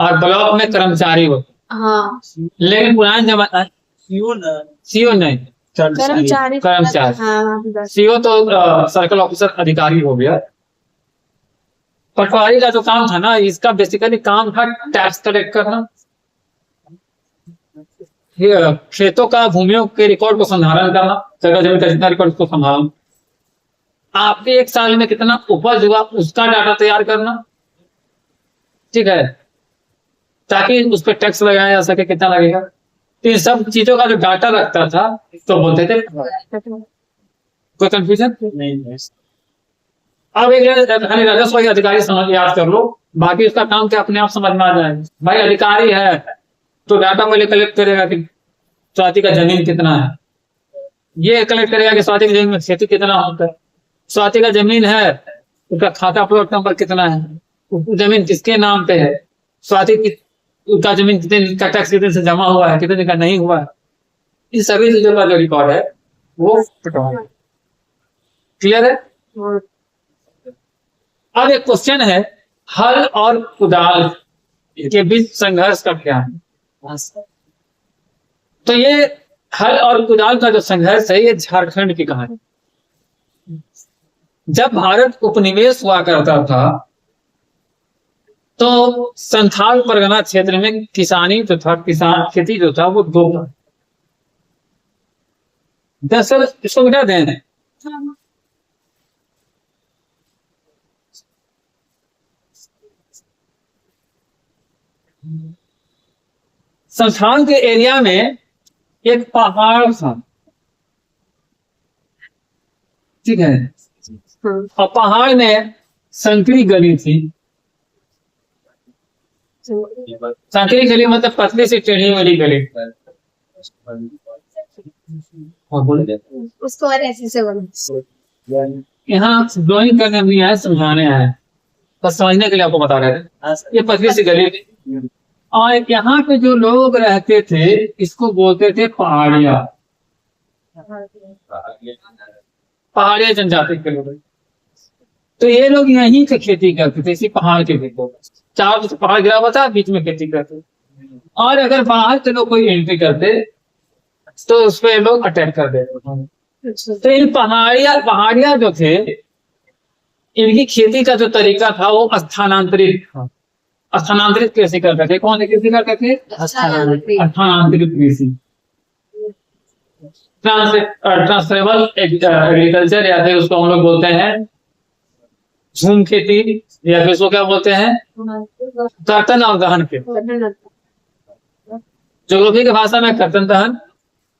और ब्लॉक में कर्मचारी होता हाँ। है। लेकिन पुराने जमाना सीओ नहीं, कर्मचारी। कर्मचारी। हाँ। सीओ तो सर्कल ऑफिसर अधिकारी हो गया। पटवारी का जो काम था ना, इसका बेसिकली काम था टैक्स कलेक्ट करना, ये खेतों का भूमियों के रिकॉर्ड को संधारण करना, जगह जमीन का जितना रिकॉर्ड उसको संभालना, आपके एक साल में कितना उपज हुआ उसका डाटा तैयार करना। ठीक है, ताकि उस पर टैक्स लगाया जा सके, कितना लगेगा। तो इन सब चीजों का जो डाटा रखता था तो बोलते थे। कोई कंफ्यूजन नहीं। अब एक खाली राजस्व अधिकारी समझ याद कर लो, बाकी उसका काम क्या अपने आप समझ में आ जाएगा। भाई अधिकारी है तो डाटा पहले कलेक्ट करेगा कि स्वाति का जमीन कितना है, ये कलेक्ट करेगा कि स्वाति की जमीन में खेती कितना होता है, स्वाति का जमीन है उसका खाता प्लॉट नंबर कितना है, जमीन किसके नाम पे है, स्वाति की उसका जमीन कितने का टैक्स कितने से जमा हुआ है, कितने का नहीं हुआ है। इन सभी चीजों का जो रिकॉर्ड है वो पटवारी। क्लियर है। अब एक क्वेश्चन है, हल और कुदाल के बीच संघर्ष का क्या है। तो ये हल और कुदाल का जो संघर्ष है ये झारखंड की कहानी। जब भारत उपनिवेश हुआ करता था तो संथाल परगना क्षेत्र में किसानी जो था, किसान खेती जो था वो दो था। दरअसल इसको मिटा दें, संथाल के एरिया में एक पहाड़ था। ठीक है, और पहाड़ में संकरी गली थी। संकरी गली मतलब पतली सी टेढ़ी वाली गली। उसको और ऐसे से बोलो। यहाँ ड्राइंग करने नहीं आया, समझाने आया, बस समझने के लिए आपको बता रहे थे। ये पतली सी गली थी और यहाँ पे जो लोग रहते थे इसको बोलते थे पहाड़िया, पहाड़िया जनजाति के लोग। तो ये लोग यहीं पे खेती करते थे, इसी पहाड़ के बीच। चारों से पहाड़ गिरा हुआ था, बीच में खेती करते। और अगर बाहर से लोग कोई एंट्री करते तो उस पर लोग अटैक कर देते। तो इन पहाड़िया जो थे इनकी खेती का जो तरीका था वो स्थानांतरित था। स्थानांतरित कृषि करते थे। कौन सी कृषि करते थे? स्थानांतरित कृषि, ट्रांसफरेबल एग्रीकल्चर, या फिर उसको हम लोग बोलते हैं झूम खेती, या फिर उसको क्या बोलते हैं कर्तन और दहन खेती। ज्योग्राफी की भाषा में कर्तन दहन,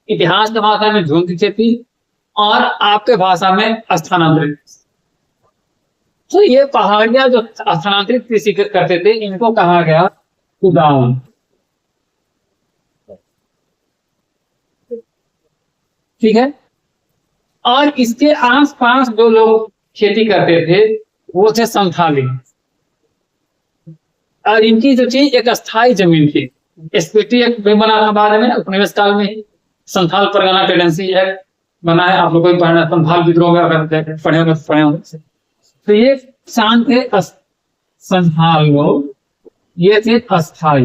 इतिहास की भाषा में झूम की खेती, और आपके भाषा में स्थानांतरित। तो ये पहाड़िया जो स्थानांतरित कृषि करते थे इनको कहा गया कुदाल। ठीक है, और इसके आसपास जो लोग खेती करते थे वो थे संथाली। और इनकी जो थी एक अस्थाई जमीन थी। एसपीटी एक्ट भी बना था बाद में, उपनिवेश काल में ही संथाल परगना टेंडेंसी एक्ट बना है। आप लोग को पढ़ना, संथाल विद्रोह में अगर पढ़े होंगे तो ये शांत थे संथाल लोग, ये थे अस्थाई।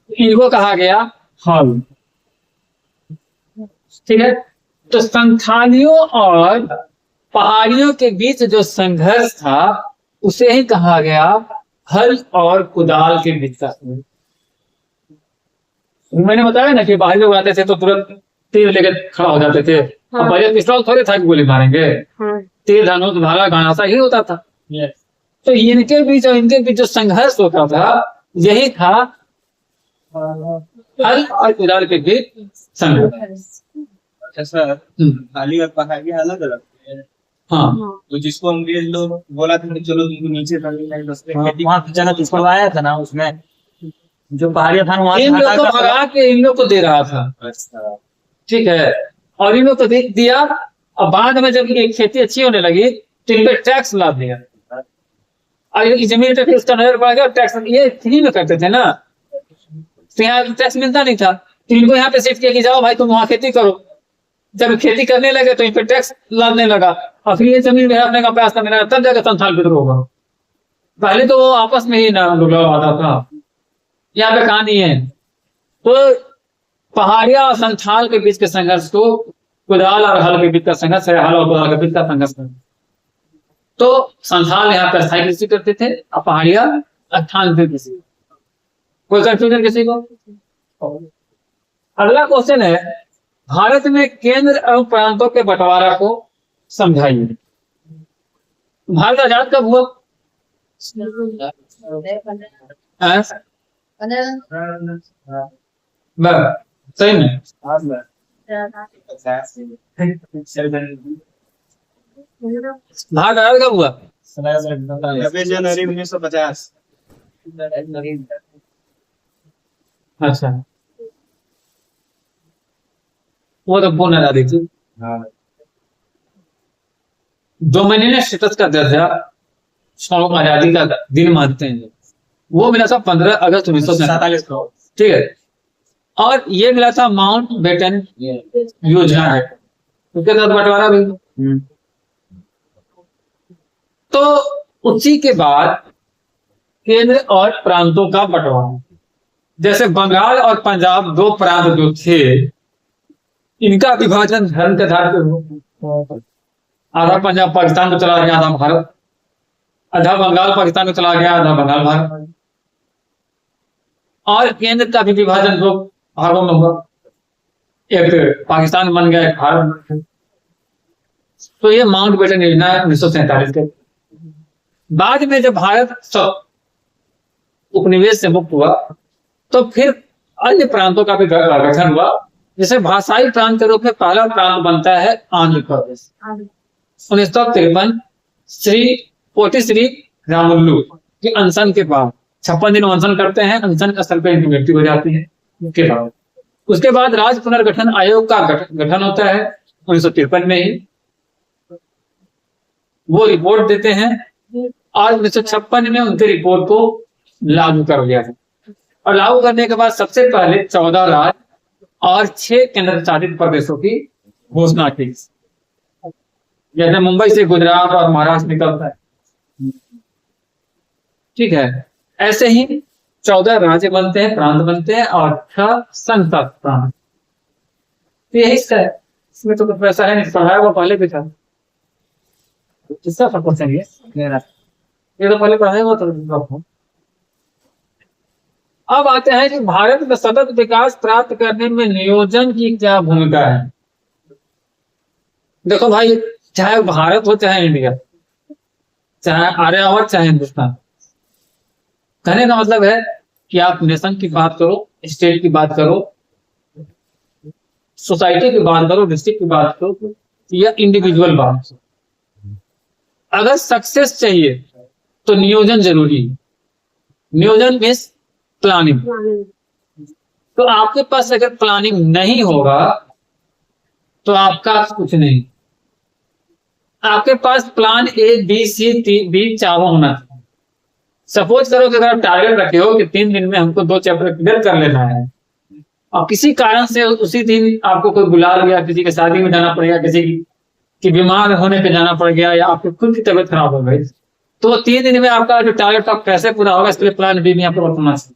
इनको कहा गया हल। ठीक है, तो संथालियों और पहाड़ियों के बीच जो संघर्ष था उसे ही कहा गया हल और कुदाल के बीच का। मैंने बताया ना कि बाहर लोग आते थे तो तुरंत तीर लेकर खड़ा हो जाते थे। अब पहले पिस्तौल थोड़े था कि गोली मारेंगे, तीर धनुष भाला घानासा ही होता था। तो इनके बीच और इनके बीच जो संघर्ष होता था यही था हल और कुदाल के बीच संघर्ष। सर, खाली और पहाड़ी अलग अलग है। हाँ तो जिसको अंग्रेज लोग बोला था कि चलो तुमको नीचे वहाँ पे जगह जिसको आया था ना, उसमें जो पहाड़िया था वहां से इन लोग हटा को कर- भगा के इन लोग को दे रहा था, अच्छा। ठीक है, और इन लोग को दिया। और बाद में जब ये खेती अच्छी होने लगी तो इन पे टैक्स ला दिया, और ये जमीन पे फिर उसका नजर पड़ गया, टैक्स ये फ्री में करते थे ना, तो यहाँ टैक्स मिलता नहीं था, तो इनको यहाँ पे शिफ्ट किया कि जाओ भाई तुम वहां खेती करो। जब खेती करने लगे तो इन पे टैक्स लादने लगा, और फिर ये जमीन में अपने का प्रयास करने लगा, तब जाकर संथाल विद्रोह होगा। पहले तो वो आपस में ही ना लुड़ा आता था, यहाँ पे कहानी है। तो पहाड़िया और संथाल के बीच के संघर्ष को कुदाल और हल के बीच का संघर्ष है, हल और कुदाल के बीच का संघर्ष है। तो संथाल यहाँ पर स्थायी कृषि करते थे और पहाड़िया स्थानांतरित कृषि। कोई कंफ्यूजन किसी को? अगला क्वेश्चन है, भारत में केंद्र एवं प्रांतों के बंटवारा को समझाइए। भारत आजाद कब हुआ? हाँ? बस, सही में भारत आजाद कब हुआ? 26 जनवरी 1950। अच्छा, वो तो पूर्ण आजादी थी। डोमिनियन स्टेटस का दर्जा आजादी का दिन मानते हैं, वो मिला था 15 अगस्त 1947 को, ठीक है। और ये मिला था माउंट बेटन योजना है, उसके तहत बंटवारा भी। तो उसी के बाद केंद्र और प्रांतों का बंटवारा, जैसे बंगाल और पंजाब दो प्रांत जो थे, इनका विभाजन धर्म के आधार पर, आधा पंजाब पाकिस्तान को चला गया, आधा भारत, आधा बंगाल पाकिस्तान को चला गया, आधा बंगाल भारत। और केंद्र का भी विभाजन दो भागों में हुआ, एक पाकिस्तान बन गया, एक भारत बन गया। तो ये माउंट बेटन योजना 1947 के। बाद में जब भारत उपनिवेश से मुक्त हुआ तो फिर अन्य प्रांतों का भी गठन हुआ। जैसे भाषाई प्रांत के रूप में पहला प्रांत बनता है आंध्र प्रदेश। 1953 श्री पोटी श्री रामुलु के अनशन के बाद 56 दिन अनशन करते हैं, अनशन स्थल पर इनकी मृत्यु हो जाती है के बाद। उसके बाद राज्य पुनर्गठन आयोग का गठन होता है 1953 में ही। वो रिपोर्ट देते हैं और 1956 में उनके रिपोर्ट को लागू कर दिया है। और लागू करने के बाद सबसे पहले 14 राज्य और 6 केंद्र शासित प्रदेशों की घोषणा की। जैसे मुंबई से गुजरात और महाराष्ट्र निकलता है, ठीक है, ऐसे ही 14 राज्य बनते हैं, प्रांत बनते हैं, और 6 संसद प्रांत। तो यही है, इसमें तो कुछ पैसा है नहीं, पढ़ाया वो पहले भी था। किसका फर्क है ये तो पहले पढ़ाया हुआ था। अब आते हैं कि भारत में सतत विकास प्राप्त करने में नियोजन की क्या भूमिका है। देखो भाई, चाहे भारत हो चाहे इंडिया, चाहे आर्यावर्त चाहे हिंदुस्तान, कहने का मतलब है कि आप नेशन की बात करो, स्टेट की बात करो, सोसाइटी की बात करो, डिस्ट्रिक्ट की बात करो, या इंडिविजुअल बात करो, अगर सक्सेस चाहिए तो नियोजन जरूरी है। नियोजन मीन्स प्लानिंग। तो आपके पास अगर प्लानिंग नहीं होगा तो आपका कुछ नहीं। आपके पास plan A B C D चारों होना चाहिए। सपोज करो कि अगर आप टारगेट रखे हो कि 3 दिन में हमको 2 चैप्टर क्लियर कर लेना है, और किसी कारण से उसी दिन आपको कोई बुला लिया, किसी की शादी में जाना पड़ गया, किसी की बीमार होने पे जाना पड़ गया, या आपकी खुद की तबीयत खराब हो गई, तो 3 दिन में आपका जो टारगेट था कैसे पूरा होगा, इसके लिए प्लान बी में आपको बताना चाहिए।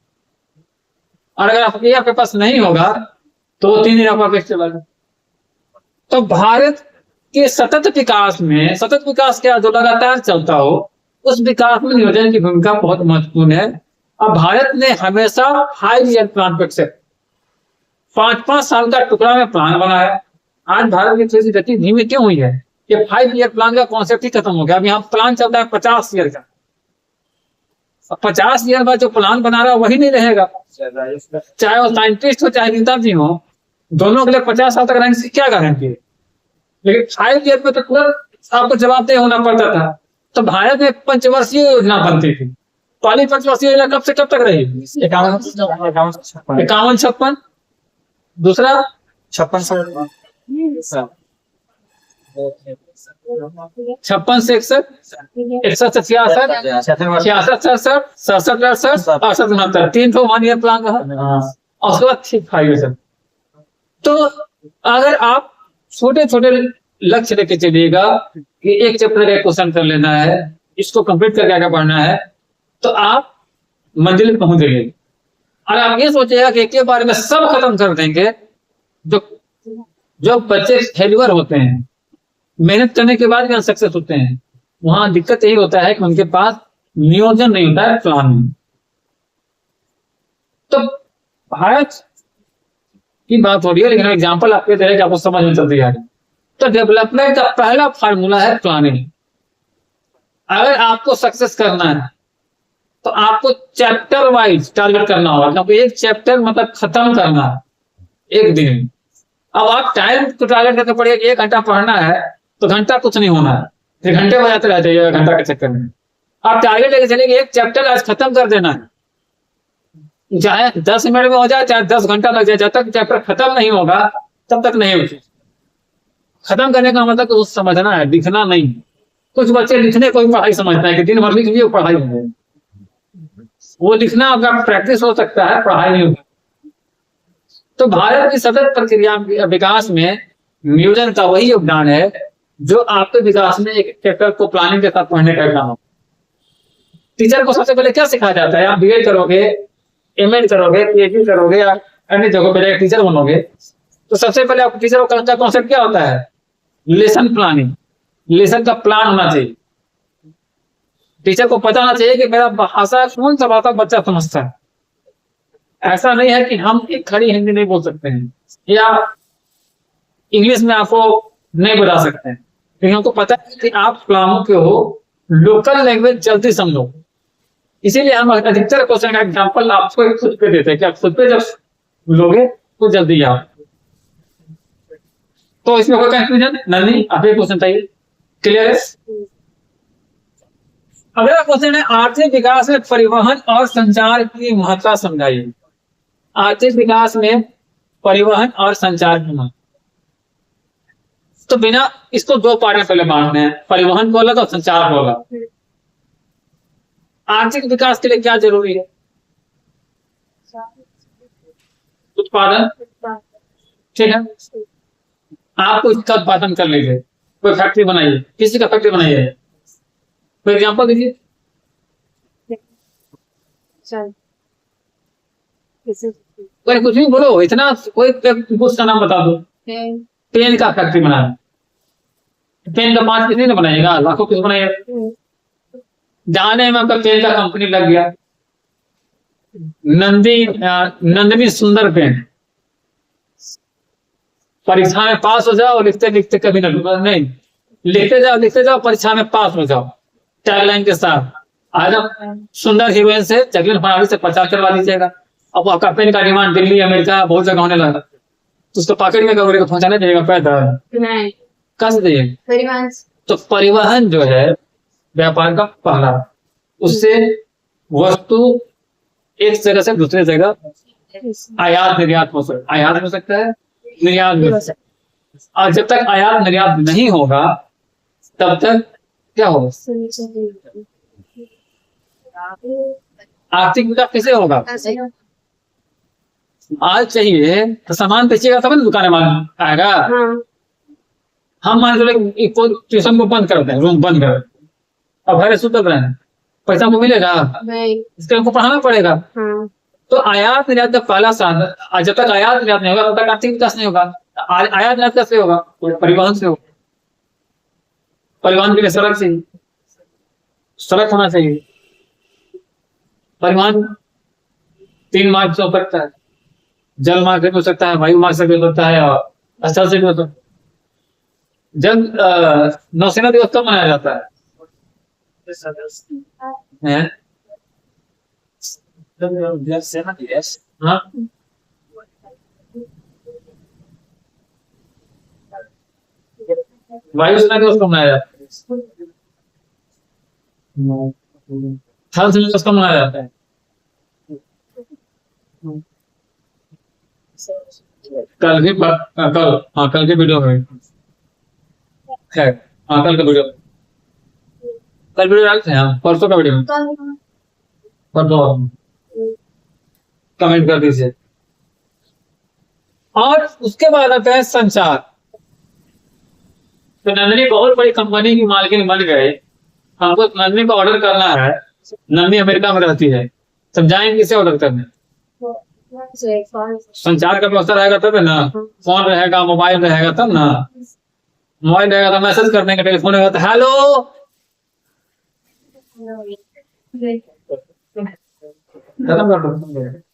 और अगर आपके पास नहीं होगा तो 3 दिन आपका कैसे चलेगा। तो भारत के सतत विकास में, सतत विकास क्या, जो लगातार चलता हो, उस विकास में नियोजन की भूमिका बहुत महत्वपूर्ण है। अब भारत ने हमेशा 5 ईयर प्लान पर 5-5 साल का टुकड़ा में प्लान बनाया। आज भारत की थोड़ी गति धीमी क्यों हुई है? ये 5 ईयर प्लान का कॉन्सेप्ट ही खत्म हो गया। अब यहाँ प्लान चलता है 50 ईयर का। 50 ईयर बाद जो प्लान बना रहा है वही नहीं रहेगा, चाहे वो साइंटिस्ट हो चाहे नेताजी हो, दोनों के लिए 50 साल तक रहने की क्या गारंटी है। लेकिन 5 ईयर में तो तुरंत आपको जवाबदेह होना पड़ता था। तो भारत में पंचवर्षीय योजना बनती थी। पहली पंचवर्षीय योजना कब से कब तक रही? 51-56। दूसरा 56 56 से 61, 61 से 66, 66 67, 67 68, 68 69, 3 तो 1 ईयर प्लान रहा। और उसके बाद 5 ईयर। तो अगर आप छोटे छोटे लक्ष्य लेके चलिएगा कि एक चैप्टर का क्वेश्चन कर लेना है, इसको कंप्लीट करके आगे बढ़ना है, तो आप मंजिल पे पहुंचेंगे। और आप ये सोचिएगा कि एक के बारे में सब खत्म कर देंगे, जो जो बच्चे फेल्यूर होते हैं, मेहनत करने के बाद भी अनसक्सेस होते हैं, वहां दिक्कत यही होता है कि उनके पास नियोजन नहीं होता है, प्लान नहीं। तो भारत की बात हो रही है, लेकिन एग्जांपल आपके दे रहे कि आपको समझ में चलती है। तो डेवलपमेंट का पहला फार्मूला है प्लानिंग। अगर आपको सक्सेस करना है तो आपको चैप्टर वाइज टारगेट करना होगा, क्योंकि एक चैप्टर मतलब खत्म करना एक दिन में। अब आप टाइम को टारगेट करके पढ़िए कि 1 घंटा पढ़ना है, तो घंटा कुछ नहीं होना है, फिर घंटे बजाते रह जाइए घंटा के चक्कर में। आप टारगेट लेके चलिए कि एक चैप्टर आज खत्म कर देना है, चाहे 10 मिनट में हो जाए, चाहे 10 घंटा लग जाए, जब तक चैप्टर खत्म नहीं होगा तब तक नहीं होगी। खत्म करने का मतलब तो समझना है, लिखना नहीं। कुछ बच्चे लिखने को भी पढ़ाई समझता है कि दिन भर लिख लिए पढ़ाई हो, वो लिखना आपका प्रैक्टिस हो सकता है, पढ़ाई नहीं होगी। तो भारत की सतत प्रक्रिया विकास में नियोजन का वही योगदान है जो आपके विकास में एक चैप्टर को प्लानिंग के साथ पढ़ने का काम हो। टीचर को सबसे पहले क्या सिखाया जाता है? आप बीएड करोगे, एमएड करोगे, पीएचडी करोगे या अन्य जगहों पर जाकर टीचर बनोगे, तो सबसे पहले आपको टीचर का कॉन्सेप्ट क्या होता है? Lesson planning. लेसन का प्लान होना चाहिए। टीचर को पता होना चाहिए कि मेरा भाषा कौन सा भाषा बच्चा समझता है। ऐसा नहीं है कि हम एक खड़ी हिंदी नहीं बोल सकते हैं या इंग्लिश में आपको नहीं बता सकते हैं, लेकिन हमको पता है कि आप प्लानों के हो, लोकल लैंग्वेज जल्दी समझो। इसीलिए हम अधिकतर क्वेश्चन का एग्जांपल आपको खुद पे देते हैं कि आप खुद पे जब लोगे तो जल्दी आओ। तो इसमें कोई कंफ्यूजन नहीं? आप एक क्वेश्चन चाहिए, क्लियर है? अगला क्वेश्चन है, आर्थिक विकास में परिवहन और संचार की महत्ता समझाइए। आर्थिक विकास में परिवहन और संचार की महत्ता। तो बिना इसको 2 पार्ट में पहले बांटते हैं, परिवहन को अलग और संचार को अलग। आर्थिक विकास के लिए क्या जरूरी है? उत्पादन, ठीक है। आपको इसका उत्पादन कर लीजिए, कोई फैक्ट्री बनाइए, किसी का फैक्ट्री बनाइए, कोई एग्जांपल दीजिए। कोई कुछ भी बोलो, इतना कोई कुछ का नाम बता दो। पेन का फैक्ट्री बनाया, पेन का 5 किसी ने बनाएगा, लाखों किस बनाएगा। जाने में आपका पेन का कंपनी लग गया, नंदिनी सुंदर पेन। परीक्षा में पास हो जाओ, लिखते लिखते कभी नहीं, लिखते जाओ परीक्षा में पास हो जाओ, टैगलाइन के साथ। आज आप सुंदर हीरोइन से जगलीन फरहारी से 50 करवा दीजिएगा। अब आपका पेन का डिमांड दिल्ली, अमेरिका बहुत जगह होने लगा, तो उसको पॉकेट में करोगे, पहुंचाने देगा पैदल नहीं, कैसे देगा? परिवहन। तो परिवहन जो है व्यापार का पहला, उससे वस्तु एक जगह से दूसरे जगह आयात निर्यात हो सकता है, आयात हो सकता है, निर्यात भी हो सकता है। और जब तक आयात निर्यात नहीं होगा तब तक क्या होगा? आर्थिक विकास कैसे होगा? आज चाहिए तो सामान बेचेगा तब ना दुकान माल आएगा। हम मान लो ट्यूशन को बंद कर दें, रूम बंद कर, अब घर सुतल रहे हैं, पैसा हमको मिलेगा? इसके हमको पढ़ाना पड़ेगा। तो आयात निर्यात का पहला साधन, जब तक आयात निर्यात नहीं होगा तब तक आर्थिक विकास नहीं होगा। आयात निर्यात कैसे होगा? परिवहन से होगा। परिवहन के लिए सड़क चाहिए, सड़क होना चाहिए। परिवहन 3 मार्ग से हो सकता है, जल मार्ग से हो सकता है, वायु मार्ग से भी हो सकता है और स्थल से भी हो सकता है। जब नौसेना दिवस कब मनाया जाता है? सेना दिवस। हाँ, वायुसेना दिवस कब मनाया जाता है? थल सेना दिवस कब मनाया जाता है? कल भी कल, हाँ कल के वीडियो में खैर, हाँ कल का वीडियो, कल वीडियो डालते हैं, हाँ, परसों का वीडियो, परसों कमेंट कर दीजिए। और उसके बाद आता है संचार। तो नंदिनी बहुत बड़ी कंपनी की मालकिन बन गए, हमको नंदिनी को ऑर्डर करना है। नंदिनी अमेरिका में रहती है, तब जाएंगे किसे ऑर्डर करने? संचार का व्यवस्था रहेगा तब है ना, फोन रहेगा, मोबाइल रहेगा तब ना, मोबाइल रहेगा तो मैसेज करने का, टेलीफोन रहेगा तो हेलो। खत्म कर दो।